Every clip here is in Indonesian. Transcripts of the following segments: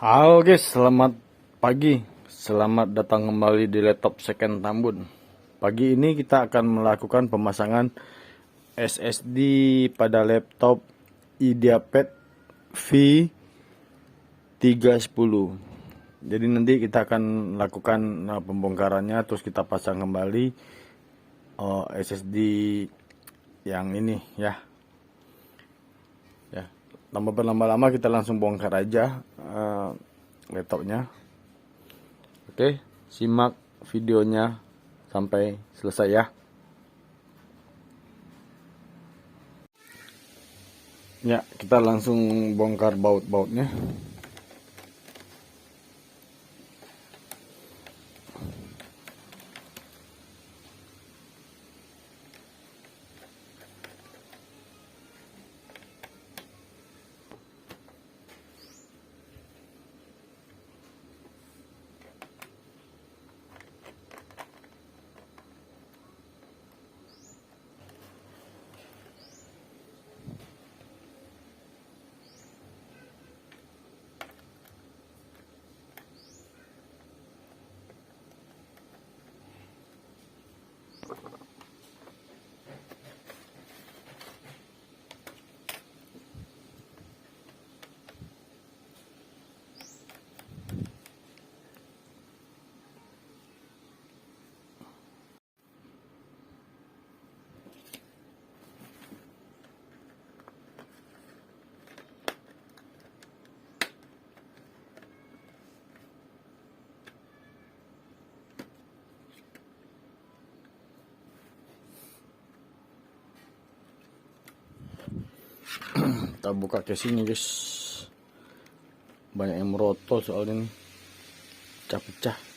Halo guys, selamat pagi. Selamat datang kembali di laptop second Tambun. Pagi ini kita akan melakukan pemasangan SSD pada laptop IdeaPad V310. Jadi nanti kita akan lakukan pembongkarannya, terus kita pasang kembali SSD yang ini ya. Ya, tanpa berlama-lama kita langsung bongkar aja laptopnya. Oke, simak videonya sampai selesai ya. Ya, kita langsung bongkar baut-bautnya. Kita buka casingnya guys. Banyak yang merotol soalnya nih, pecah-pecah.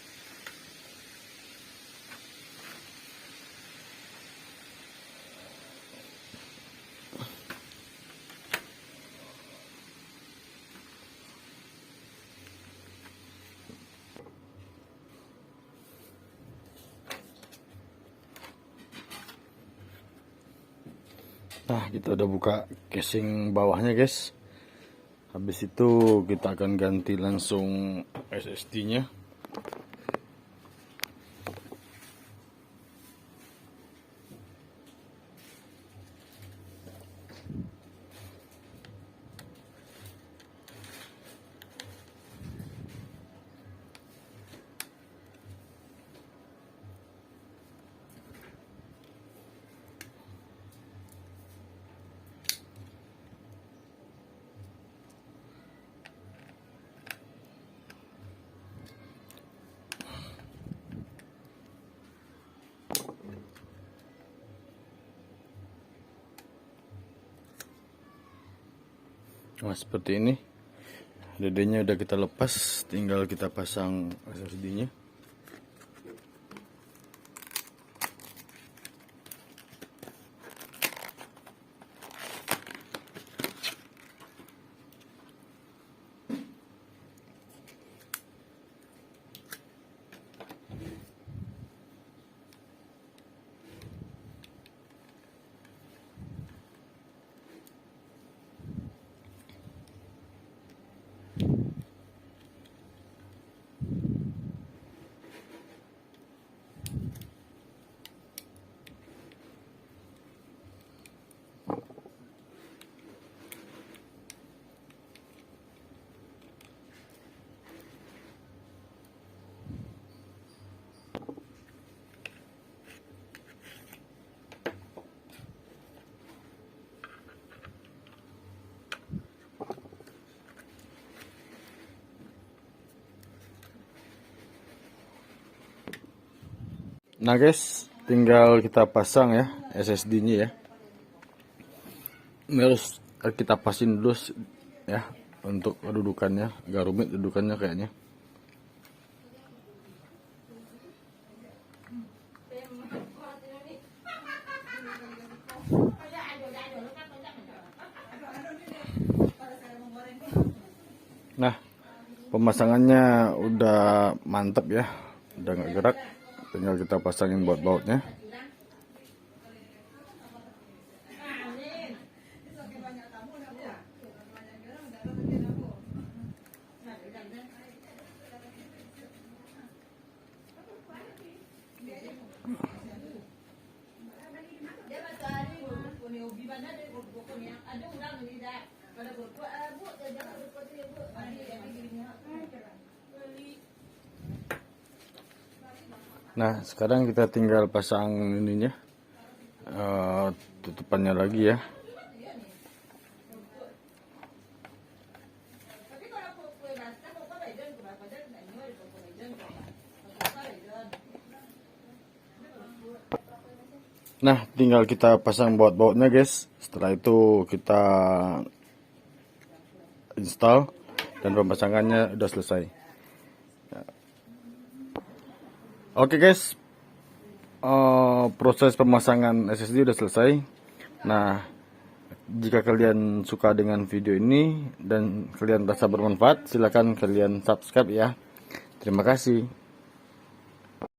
Nah, kita udah buka casing bawahnya guys. Habis itu kita akan ganti langsung SSD-nya. Nah, seperti ini. DD-nya udah kita lepas, tinggal kita pasang SSD-nya. Nah guys, tinggal kita pasang ya SSD-nya ya. Ini harus kita pasin dulu ya untuk kedudukannya, agak rumit dudukannya kayaknya. Nah, pemasangannya udah mantap ya, udah nggak gerak. Tinggal kita pasangin baut-bautnya. Nah, sekarang kita tinggal pasang ininya, tutupannya lagi ya. Nah, tinggal kita pasang baut-bautnya guys. Setelah itu kita install dan pemasangannya udah selesai. Oke guys, proses pemasangan SSD udah selesai. Nah, jika kalian suka dengan video ini dan kalian merasa bermanfaat, silakan kalian subscribe ya. Terima kasih.